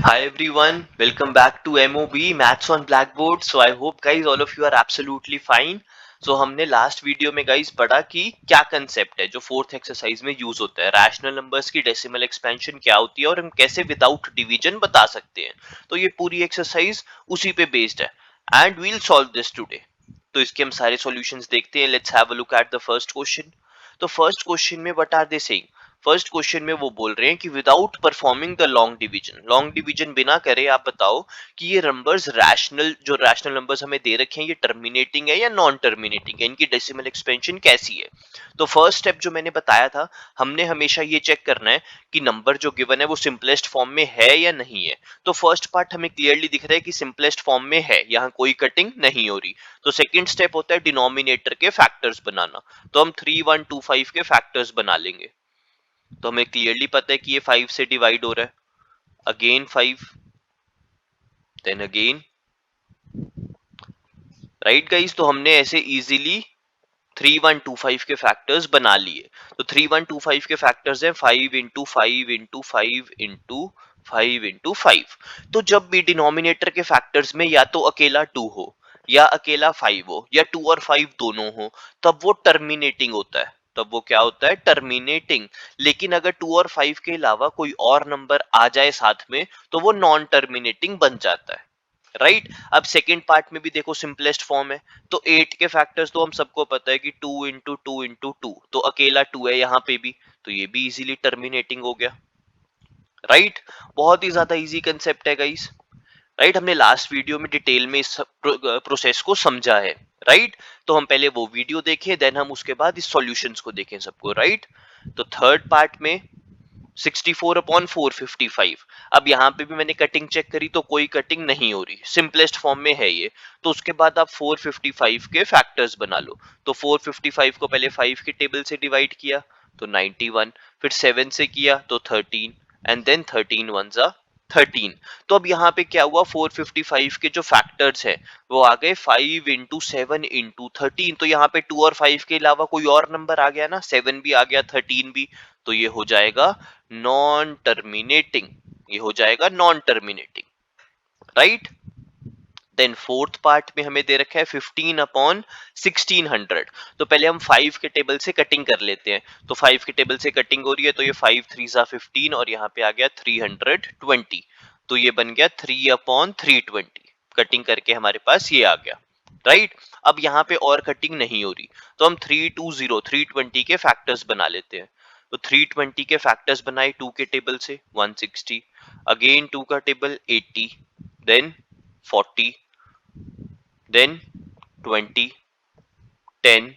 Hi everyone, welcome back to MOB Maths on Blackboard. So I hope guys all of you are absolutely fine. So हमने last video में guys पढ़ा कि क्या concept है जो fourth exercise में use होता है, रैशनल नंबर्स की डेसिमल एक्सपेंशन क्या होती है और हम कैसे विदाउट डिवीजन बता सकते हैं। तो ये पूरी एक्सरसाइज उसी पे बेस्ड है and we'll solve this today. तो इसके हम सारे सॉल्यूशंस देखते हैं। Let's have a look at the first question. तो फर्स्ट क्वेश्चन में what are they saying? First question में वो बोल रहे हैं कि without performing the long division बिना करे आप बताओ कि ये नंबर्स रैशनल, जो रैशनल नंबर्स हमें दे रखे हैं, ये टर्मिनेटिंग है या नॉन टर्मिनेटिंग है, इनकी डेसिमल एक्सपेंशन कैसी है। तो फर्स्ट स्टेप जो मैंने बताया था, हमने हमेशा ये चेक करना है कि नंबर जो गिवन है वो सिंपलेस्ट फॉर्म में है या नहीं है। तो फर्स्ट पार्ट हमें क्लियरली दिख रहा है कि सिंपलेस्ट फॉर्म में है, यहाँ कोई कटिंग नहीं हो रही। तो सेकेंड स्टेप होता है डिनोमिनेटर के फैक्टर्स बनाना। तो हम 3125 के फैक्टर्स बना लेंगे। तो हमें क्लियरली पता है कि ये 5 से डिवाइड हो रहा है, again 5, then again, right guys. तो हमने ऐसे इजीली 3125 के फैक्टर्स बना लिए। तो 3125 के फैक्टर्स हैं 5 इंटू 5 इंटू 5 इंटू 5 इंटू 5। तो जब भी डिनोमिनेटर के फैक्टर्स में या तो अकेला 2 हो या अकेला 5 हो या 2 और 5 दोनों हो, तब वो टर्मिनेटिंग होता है। तब वो क्या होता है? टर्मिनेटिंग। लेकिन अगर 2 और 5 के अलावा कोई और नंबर आ जाए साथ में, तो वो नॉन टर्मिनेटिंग बन जाता है, राइट। अब सेकेंड पार्ट में भी देखो सिंपलेस्ट फॉर्म है। तो 8 के फैक्टर्स तो हम सबको पता है कि 2 इंटू 2 इंटू 2, तो अकेला 2 है यहाँ पे भी, तो ये भी इजीली टर्मिनेटिंग हो गया, राइट। बहुत ही ज्यादा इजी कंसेप्ट है गाइस, राइट। हमने लास्ट वीडियो में डिटेल में इस प्रोसेस को समझा है, राइट। तो हम पहले वो वीडियो देखें, देन हम उसके बाद इस सॉल्यूशंस को देखें सबको, राइट। तो थर्ड पार्ट में 64 अपॉन 455। अब यहाँ पे भी मैंने कटिंग चेक करी तो कोई कटिंग नहीं हो रही, सिंपलेस्ट फॉर्म में है ये। तो उसके बाद आप 455 के फैक्टर्स बना लो। तो 455 को पहले 5 के टेबल से डिवाइड किया तो 91, फिर 7 से किया तो 13, एंड देन 13 वन जा 13। तो अब यहाँ पे क्या हुआ, 455 के जो फैक्टर्स है वो आ गए 5 इंटू 7 इंटू 13। तो यहाँ पे 2 और 5 के अलावा कोई और नंबर आ गया ना, 7 भी आ गया, 13 भी। तो ये हो जाएगा नॉन टर्मिनेटिंग, ये हो जाएगा non terminating, right. Then fourth part में हमें दे रखा है 15 अपॉन 1600। तो पहले हम 5 के टेबल से कटिंग कर लेते हैं। तो 5 के टेबल से कटिंग हो रही है, तो ये 5 3 जा 15 और यहाँ पे आ गया 320। तो ये बन गया 3 अपॉन 320। कटिंग करके हमारे पास ये आ गया, राइट। अब यहाँ पे और कटिंग नहीं हो रही, तो हम 320 के फैक्टर्स बना लेते हैं। तो 320 के फैक्टर्स बनाए 2 के टेबल से 160, अगेन 2 का टेबल 80, देन 40, देन 20, 10,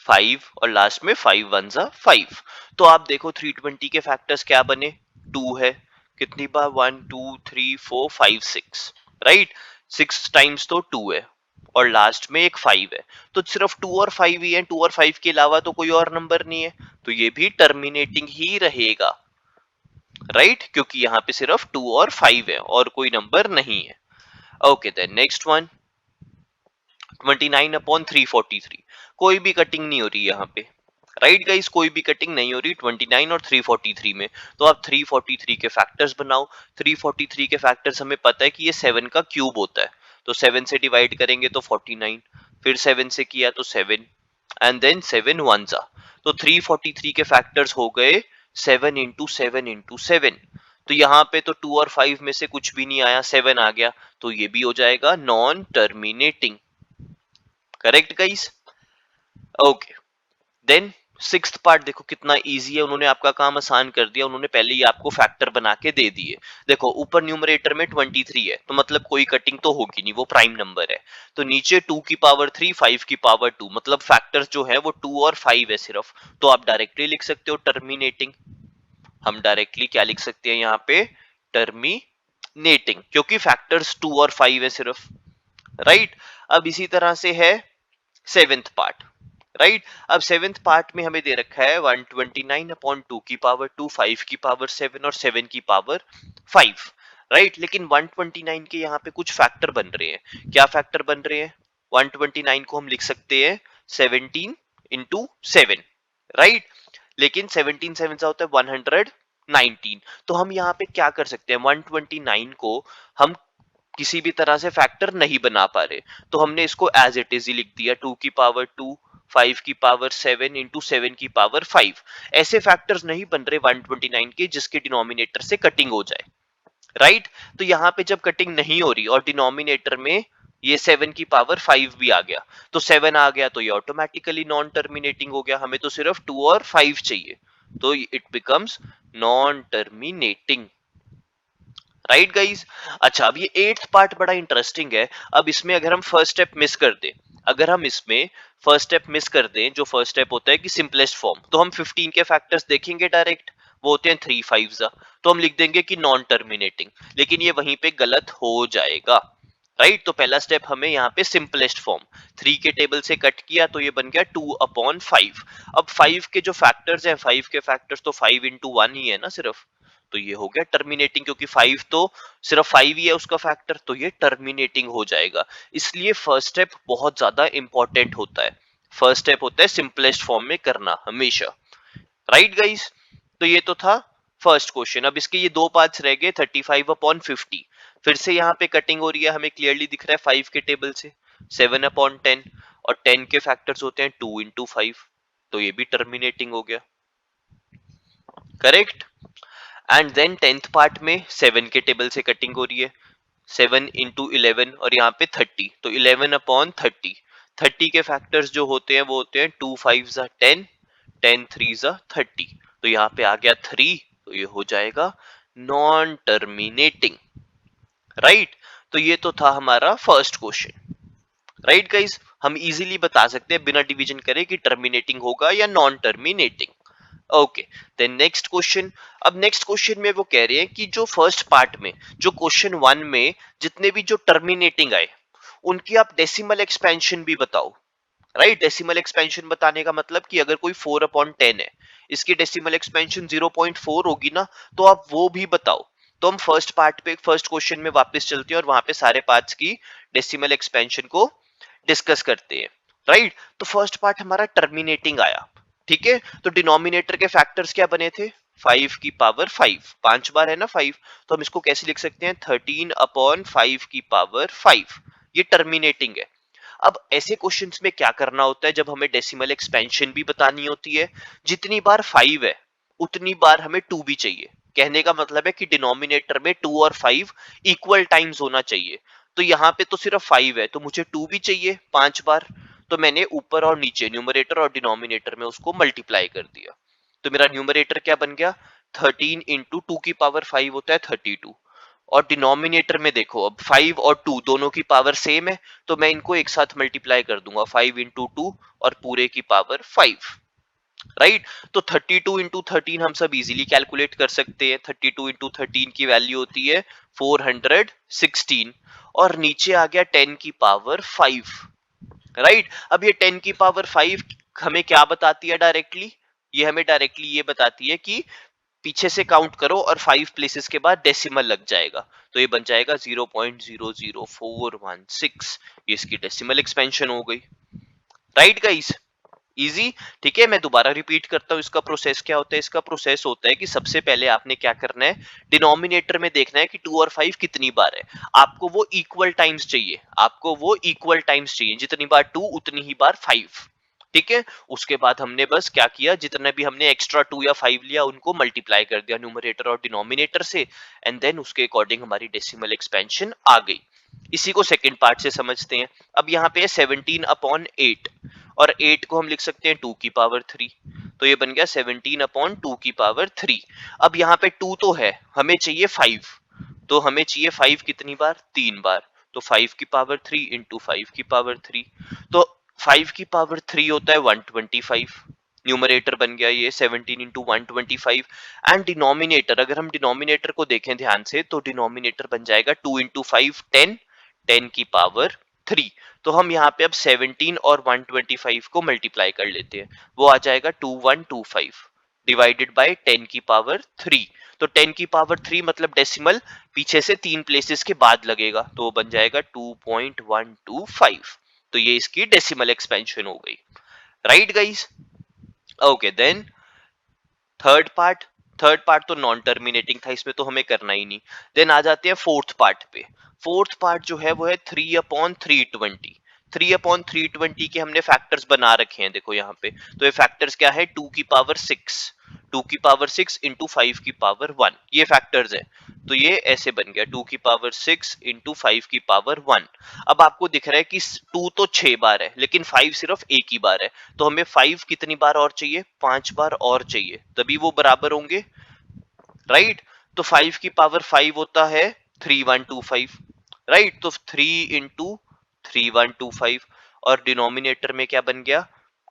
5 और लास्ट में 5 वन जा 5। तो आप देखो 320 के फैक्टर्स क्या बने, 2 है, कितनी बार 1 2 3 4 5 6, राइट। 6 टाइम्स तो 2 है और लास्ट में एक 5 है। तो सिर्फ 2 और 5 ही है, 2 और 5 के अलावा तो कोई और नंबर नहीं है, तो ये भी टर्मिनेटिंग ही रहेगा, राइट, क्योंकि यहाँ पे सिर्फ 2 और 5 है और कोई नंबर नहीं है। Okay then next one, 29 upon 343। कोई भी कटिंग नहीं हो रही यहाँ पे, राइट गाइस, कोई भी कटिंग नहीं हो रही 29 और 343 में। तो आप 343 के फैक्टर्स बनाओ। 343 के फैक्टर्स हमें पता है कि ये 7 का क्यूब होता है। तो 7 से डिवाइड करेंगे तो 49, फिर 7 से किया तो 7, एंड देन 7 वन जा। तो 343 के फैक्टर्स हो गए 7 इंटू 7 इंटू 7। तो यहाँ पे तो 2 और 5 में से कुछ भी नहीं आया, 7 आ गया, तो ये भी हो जाएगा non terminating, correct guys. Okay then sixth part देखो कितना इजी है, उन्होंने आपका काम आसान कर दिया। उन्होंने पहले ही आपको फैक्टर बना के दे दिए। देखो ऊपर न्यूमरेटर में 23 है, तो मतलब कोई कटिंग तो होगी नहीं, वो प्राइम नंबर है। तो नीचे 2 की पावर 3 5 की पावर 2, मतलब फैक्टर्स जो है वो 2 और 5 है सिर्फ। तो आप डायरेक्टली लिख सकते हो टर्मिनेटिंग। हम डायरेक्टली क्या लिख सकते हैं यहाँ पे, टर्मिनेटिंग, क्योंकि फैक्टर्स 2 और 5 है सिर्फ, राइट। अब इसी तरह से है सेवेंथ पार्ट, राइट। अब सेवेंथ पार्ट में हमें दे रखा है 129 अपॉन 2 की पावर 2, 5 की पावर 7 और 7 की पावर 5, राइट। लेकिन 129 के यहाँ पे कुछ फैक्टर बन रहे हैं। क्या फैक्टर बन रहे हैं? 129 को हम लिख सकते हैं 17 इंटू 7, राइट। लेकिन 17 7 होता है 100, 19। तो हम यहाँ पे क्या कर सकते हैं, 129 को हम किसी भी तरह से फैक्टर नहीं बना पा रहे, तो हमने इसको एज इट इज ही लिख दिया, 2 की पावर 2, 5 की पावर 7 इंटू 7 की पावर 5। ऐसे फैक्टर्स नहीं बन रहे 129 के जिसके डिनोमिनेटर से कटिंग हो जाए, राइट। तो यहाँ पे जब कटिंग नहीं हो रही और डिनोमिनेटर में ये 7 की पावर 5 भी आ गया, तो 7 आ गया तो ये ऑटोमेटिकली नॉन टर्मिनेटिंग हो गया, हमें तो सिर्फ 2 और 5 चाहिए, तो it becomes non terminating, right guys. अच्छा, अब ये 8th पार्ट बड़ा इंटरेस्टिंग है। अब इसमें अगर हम फर्स्ट स्टेप मिस कर दें, अगर हम इसमें फर्स्ट स्टेप मिस कर दें, जो फर्स्ट स्टेप होता है कि सिंपलेस्ट फॉर्म, तो हम 15 के फैक्टर्स देखेंगे डायरेक्ट, वो होते हैं 3 5 जा, तो हम लिख देंगे कि नॉन टर्मिनेटिंग, लेकिन ये वहीं पे गलत हो जाएगा, राइट। तो पहला स्टेप हमें यहाँ पे सिंपलेस्ट फॉर्म 3 के टेबल से कट किया, तो ये बन गया 2/5। अब 5 के जो फैक्टर्स हैं, 5 के फैक्टर्स तो 5 इंटू 1 ही है ना सिर्फ, तो ये हो गया टर्मिनेटिंग, क्योंकि 5 तो सिर्फ 5 ही है उसका फैक्टर, तो ये टर्मिनेटिंग हो जाएगा। इसलिए फर्स्ट स्टेप बहुत ज्यादा इंपॉर्टेंट होता है, फर्स्ट स्टेप होता है सिंपलेस्ट फॉर्म में करना हमेशा, राइट गाइस। तो ये तो था फर्स्ट क्वेश्चन। अब इसके ये दो पार्ट्स रह गए, 35/50। फिर से यहाँ पे कटिंग हो रही है, हमें क्लियरली दिख रहा है 5 के टेबल से, 7/10, और 10 के फैक्टर्स होते हैं 2 इंटू 5, तो ये भी टर्मिनेटिंग हो गया, correct. And then 10th part में 7 के टेबल से कटिंग हो रही है, 7 इंटू 11, और यहाँ पे 30, तो 11/30। 30 के फैक्टर्स जो होते हैं वो होते हैं 2 5 जा 10, 10 3 जा 30, तो यहाँ पे आ गया 3, तो ये हो जाएगा नॉन टर्मिनेटिंग, राइट। तो ये तो था हमारा फर्स्ट क्वेश्चन, राइट गाइस। हम इजीली बता सकते हैं बिना डिवीजन करे कि टर्मिनेटिंग होगा या non terminating, okay. Then next question. अब नेक्स्ट क्वेश्चन में वो कह रहे हैं कि जो फर्स्ट पार्ट में, जो क्वेश्चन 1 में जितने भी जो टर्मिनेटिंग आए, उनकी आप डेसिमल एक्सपेंशन भी बताओ, राइट। डेसिमल एक्सपेंशन बताने का मतलब कि अगर कोई 4/10 है, इसकी डेसिमल एक्सपेंशन 0.4 होगी ना, तो आप वो भी बताओ। तो हम फर्स्ट पार्ट पे, फर्स्ट क्वेश्चन में वापस चलते हैं और वहां पे सारे पार्ट्स की डेसिमल एक्सपेंशन को डिस्कस करते हैं, राइट। तो फर्स्ट पार्ट हमारा टर्मिनेटिंग आया, ठीक है। तो डिनोमिनेटर के फैक्टर्स क्या बने थे, 5 की पावर 5, 5 बार है ना 5, तो हम इसको कैसे लिख सकते हैं, 13/5 की पावर 5, ये टर्मिनेटिंग है। अब ऐसे क्वेश्चंस में क्या करना होता है, जब हमें डेसिमल एक्सपेंशन भी बतानी होती है, जितनी बार 5 है उतनी बार हमें 2 भी चाहिए। कहने का मतलब है कि डिनोमिनेटर में 2 और 5 इक्वल टाइम्स होना चाहिए। तो यहाँ पे तो सिर्फ 5 है, तो मुझे 2 भी चाहिए 5 बार, तो मैंने ऊपर और नीचे न्यूमरेटर और डिनोमिनेटर में उसको मल्टीप्लाई कर दिया। तो मेरा न्यूमरेटर क्या बन गया, 13 इंटू 2 की पावर 5 होता है 32, और डिनोमिनेटर में देखो अब 5 और 2 दोनों की पावर सेम है, तो मैं इनको एक साथ मल्टीप्लाई कर दूंगा, 5 इंटू 2 और पूरे की पावर 5, राइट। तो 32 इंटू 13 हम सब इजीली कैलकुलेट कर सकते हैं, 32 इंटू 13 की वैल्यू होती है 416, और नीचे आ गया 10 की पावर 5, राइट। अब ये 10 की पावर 5 हमें क्या बताती है डायरेक्टली, ये हमें डायरेक्टली ये बताती है कि पीछे से काउंट करो और 5 प्लेसेस के बाद डेसिमल लग जाएगा, तो ये बन जाएगा 0.00416, ये इसकी डेसिमल एक्सपेंशन हो गई, राइट गाइस। इजी, ठीक है। मैं दोबारा रिपीट करता हूँ, इसका प्रोसेस क्या होता है, इसका प्रोसेस होता है कि सबसे पहले आपने क्या करना है, डिनोमिनेटर में देखना है कि 2 और 5 कितनी बार है, आपको वो इक्वल टाइम्स चाहिए, आपको वो इक्वल टाइम्स चाहिए, जितनी बार 2 उतनी ही बार 5, ठीक है। उसके बाद हमने बस क्या किया, जितने भी हमने एक्स्ट्रा 2 या 5 लिया उनको मल्टीप्लाई कर दिया न्यूमरेटर और डिनोमिनेटर से, एंड देन उसके अकॉर्डिंग हमारी डेसिमल एक्सपेंशन आ गई। इसी को सेकंड पार्ट से समझते हैं। अब यहाँ पे है 17/8, और 8 को हम लिख सकते हैं 2 की पावर 3, तो ये बन गया 17/2 की पावर 3। अब यहाँ पे 2 तो है, हमें चाहिए 5, तो हमें चाहिए 5 कितनी बार, 3 बार, तो 5 की पावर 3 इंटू 5 की पावर 3, तो 5 की पावर 3 होता है 125, न्यूमरेटर बन गया ये 17 इंटू 125, एंड डिनोमिनेटर, अगर हम डिनोमिनेटर को देखें ध्यान से, तो डिनोमिनेटर बन जाएगा 2 इंटू 5 10, 10 की पावर 3। तो हम यहाँ पे अब 17 और 125 को मल्टीप्लाई कर लेते हैं, वो आ जाएगा 2125 डिवाइडेड बाय 10 की पावर 3। तो 10 की पावर 3 मतलब डेसिमल पीछे से 3 प्लेसेस के बाद लगेगा, तो वो बन जाएगा 2.125, तो ये इसकी डेसिमल एक्सपेंशन हो गई, right guys. Okay, then third part, third part तो नॉन टर्मिनेटिंग था, इसमें तो हमें करना ही नहीं। देन आ जाते हैं फोर्थ पार्ट पे। फोर्थ पार्ट जो है वो है 3/320। 3/320 के हमने फैक्टर्स बना रखे हैं, देखो यहाँ पे। तो ये फैक्टर्स क्या है, 2 की पावर 6, 2 की पावर 6 इंटू 5 की पावर 1, ये फैक्टर्स है। तो ये ऐसे बन गया 2 की पावर 6 इंटू 5 की पावर 1। अब आपको दिख रहा है कि 2 तो 6 बार है, लेकिन 5 सिर्फ एक ही बार है। तो हमें 5 कितनी बार और चाहिए, 5 बार और चाहिए, तभी वो बराबर होंगे, राइट। तो 5 की पावर 5 होता है 3125, राइट। तो 3 इंटू 3125, और डिनोमिनेटर में क्या बन गया,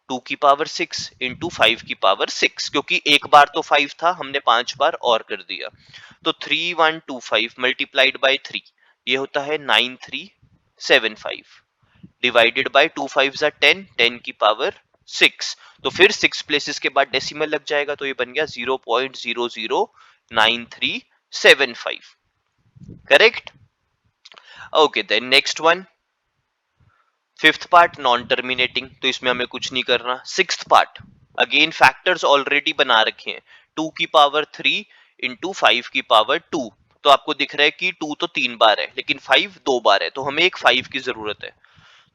2 की पावर 6 इंटू 5 की पावर 6, क्योंकि एक बार तो 5 था, हमने 5 बार और कर दिया। तो 3125 मल्टीप्लाइड बाई 3, ये होता है 9375, डिवाइडेड बाय 2 5 10, 10 की पावर 6। तो फिर 6 प्लेसेस के बाद डेसिमल लग जाएगा, तो ये बन गया 0.009375, correct. Okay, then next one, fifth part non terminating, तो इसमें हमें कुछ नहीं करना। Sixth part, again factors already बना रखे हैं, 2 की पावर 3 इंटू 5 की पावर 2। तो आपको दिख रहा है कि 2 तो 3 बार है, लेकिन 5 2 बार है, तो हमें एक 5 की जरूरत है।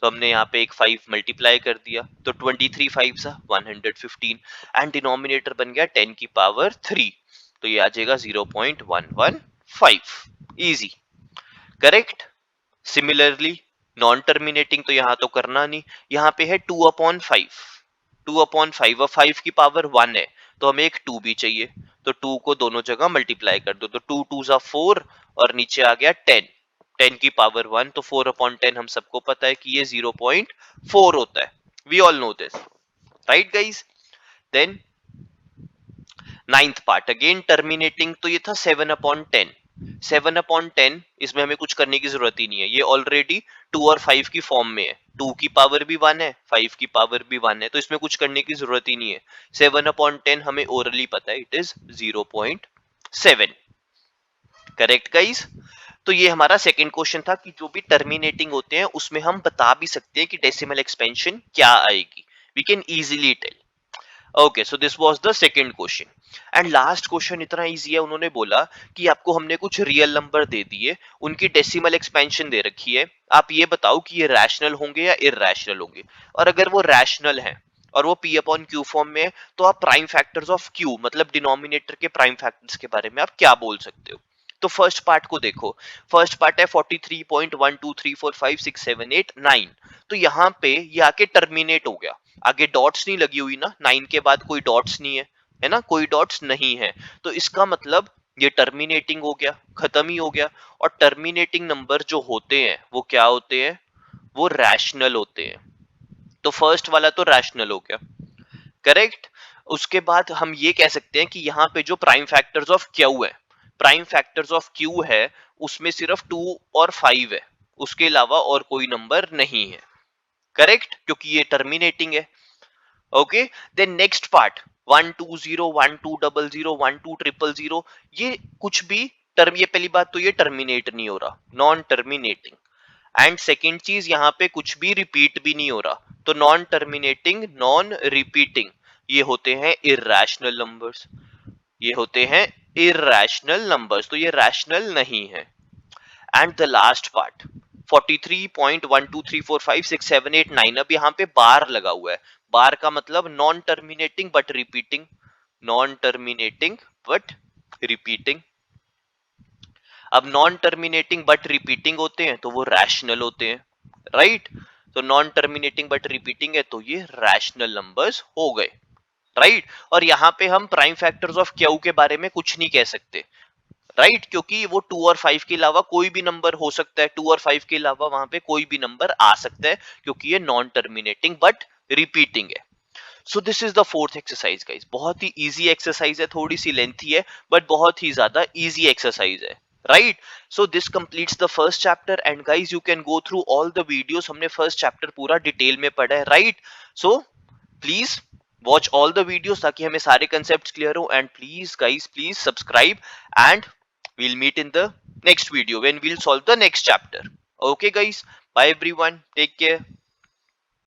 तो हमने यहाँ पे एक 5 मल्टीप्लाई कर दिया, तो 23 5 सा 115, एंड डिनोमिनेटर बन गया 10 की पावर 3, तो ये आ जाएगा 0.115, easy, correct. Similarly non terminating तो यहाँ तो करना नहीं, यहाँ पे है 2/5, 2/5, और 5 की पावर 1 है, तो हमें एक 2 भी चाहिए। तो 2 को दोनों जगह मल्टीप्लाई कर दो, तो 2 2 सा 4, और नीचे आ गया 10, 10 की पावर 1, तो 4/10 हम सबको पता है कि ये 0.4 होता है, we all know this, right guys. Then ninth part, again terminating, तो ये था 7/10, 7/10, इसमें हमें कुछ करने की जरूरत ही नहीं है, ये ऑलरेडी 2 और 5 की फॉर्म में है, 2 की पावर भी 1 है, 5 की पावर भी 1 है, तो इसमें कुछ करने की जरूरत ही नहीं है। 7/10 हमें ओरली पता है, इट इज 0.7, करेक्ट गाइज। तो ये हमारा सेकंड क्वेश्चन था कि जो भी टर्मिनेटिंग होते हैं उसमें हम बता भी सकते हैं कि डेसिमल एक्सपेंशन क्या आएगी, we can easily tell. Okay, so this was the second question. And last question इतना इजी है, उन्होंने बोला कि आपको हमने कुछ रियल नंबर दे दिए, उनकी डेसिमल एक्सपेंशन दे रखी है, आप ये बताओ कि ये रैशनल होंगे या इरैशनल होंगे। और अगर वो रैशनल है और वो p अपॉन क्यू फॉर्म में है, तो आप प्राइम फैक्टर्स ऑफ q, मतलब डिनोमिनेटर के प्राइम फैक्टर्स के बारे में आप क्या बोल सकते हो। तो फर्स्ट पार्ट को देखो, फर्स्ट पार्ट है 43.123456789, तो यहाँ पे ये आके टर्मिनेट हो गया, आगे डॉट्स नहीं लगी हुई ना, 9 के बाद कोई डॉट्स नहीं है, है ना, कोई डॉट्स नहीं है, तो इसका मतलब ये टर्मिनेटिंग हो गया, खत्म ही हो गया। और टर्मिनेटिंग नंबर जो होते हैं वो क्या होते हैं, वो रैशनल होते हैं। तो फर्स्ट वाला तो रैशनल हो गया, करेक्ट। उसके बाद हम ये कह सकते हैं कि यहाँ पे जो प्राइम फैक्टर्स ऑफ क्यू है, प्राइम फैक्टर्स ऑफ क्यू है, उसमें सिर्फ 2 और 5 है, उसके अलावा और कोई नंबर नहीं है, करेक्ट, क्योंकि ये टर्मिनेटिंग है। ओके, देन नेक्स्ट पार्ट 120 1200 12000, ये कुछ भी टर्म, ये पहली बात तो ये टर्मिनेट नहीं हो रहा, नॉन टर्मिनेटिंग। एंड सेकेंड चीज, यहाँ पे कुछ भी रिपीट भी नहीं हो रहा, तो नॉन टर्मिनेटिंग, नॉन रिपीटिंग, ये होते हैं इरैशनल नंबर्स, ये होते हैं इरैशनल नंबर्स, तो ये रैशनल नहीं है। एंड द लास्ट पार्ट 43.123456789, अब यहाँ पे बार लगा हुआ है, बार का मतलब non terminating but repeating, non terminating but repeating. अब नॉन टर्मिनेटिंग बट रिपीटिंग होते हैं तो वो रैशनल होते हैं, राइट। तो नॉन टर्मिनेटिंग बट रिपीटिंग है तो ये रैशनल नंबर्स हो गए, राइट। और यहाँ पे हम प्राइम फैक्टर्स ऑफ क्यू के बारे में कुछ नहीं कह सकते, राइट, क्योंकि वो 2 और 5 के अलावा कोई भी नंबर हो सकता है, 2 और 5 के अलावा वहां पे कोई भी नंबर आ सकता है, क्योंकि ये नॉन टर्मिनेटिंग बट रिपीटिंग है। So this is the fourth exercise guys, बहुत ही इजी एक्सरसाइज है, थोड़ी सी लेंथी है बट बहुत ही ज्यादा इजी एक्सरसाइज है, right. So this completes the first chapter, and guys you can go through all the videos, हमने first chapter पूरा detail में पढ़ा है, right. So please watch all the videos ताकि हमें सारे कंसेप्ट क्लियर हो, and please guys please subscribe, and we'll meet in the next video when we'll solve the next chapter. Okay guys, bye everyone, take care.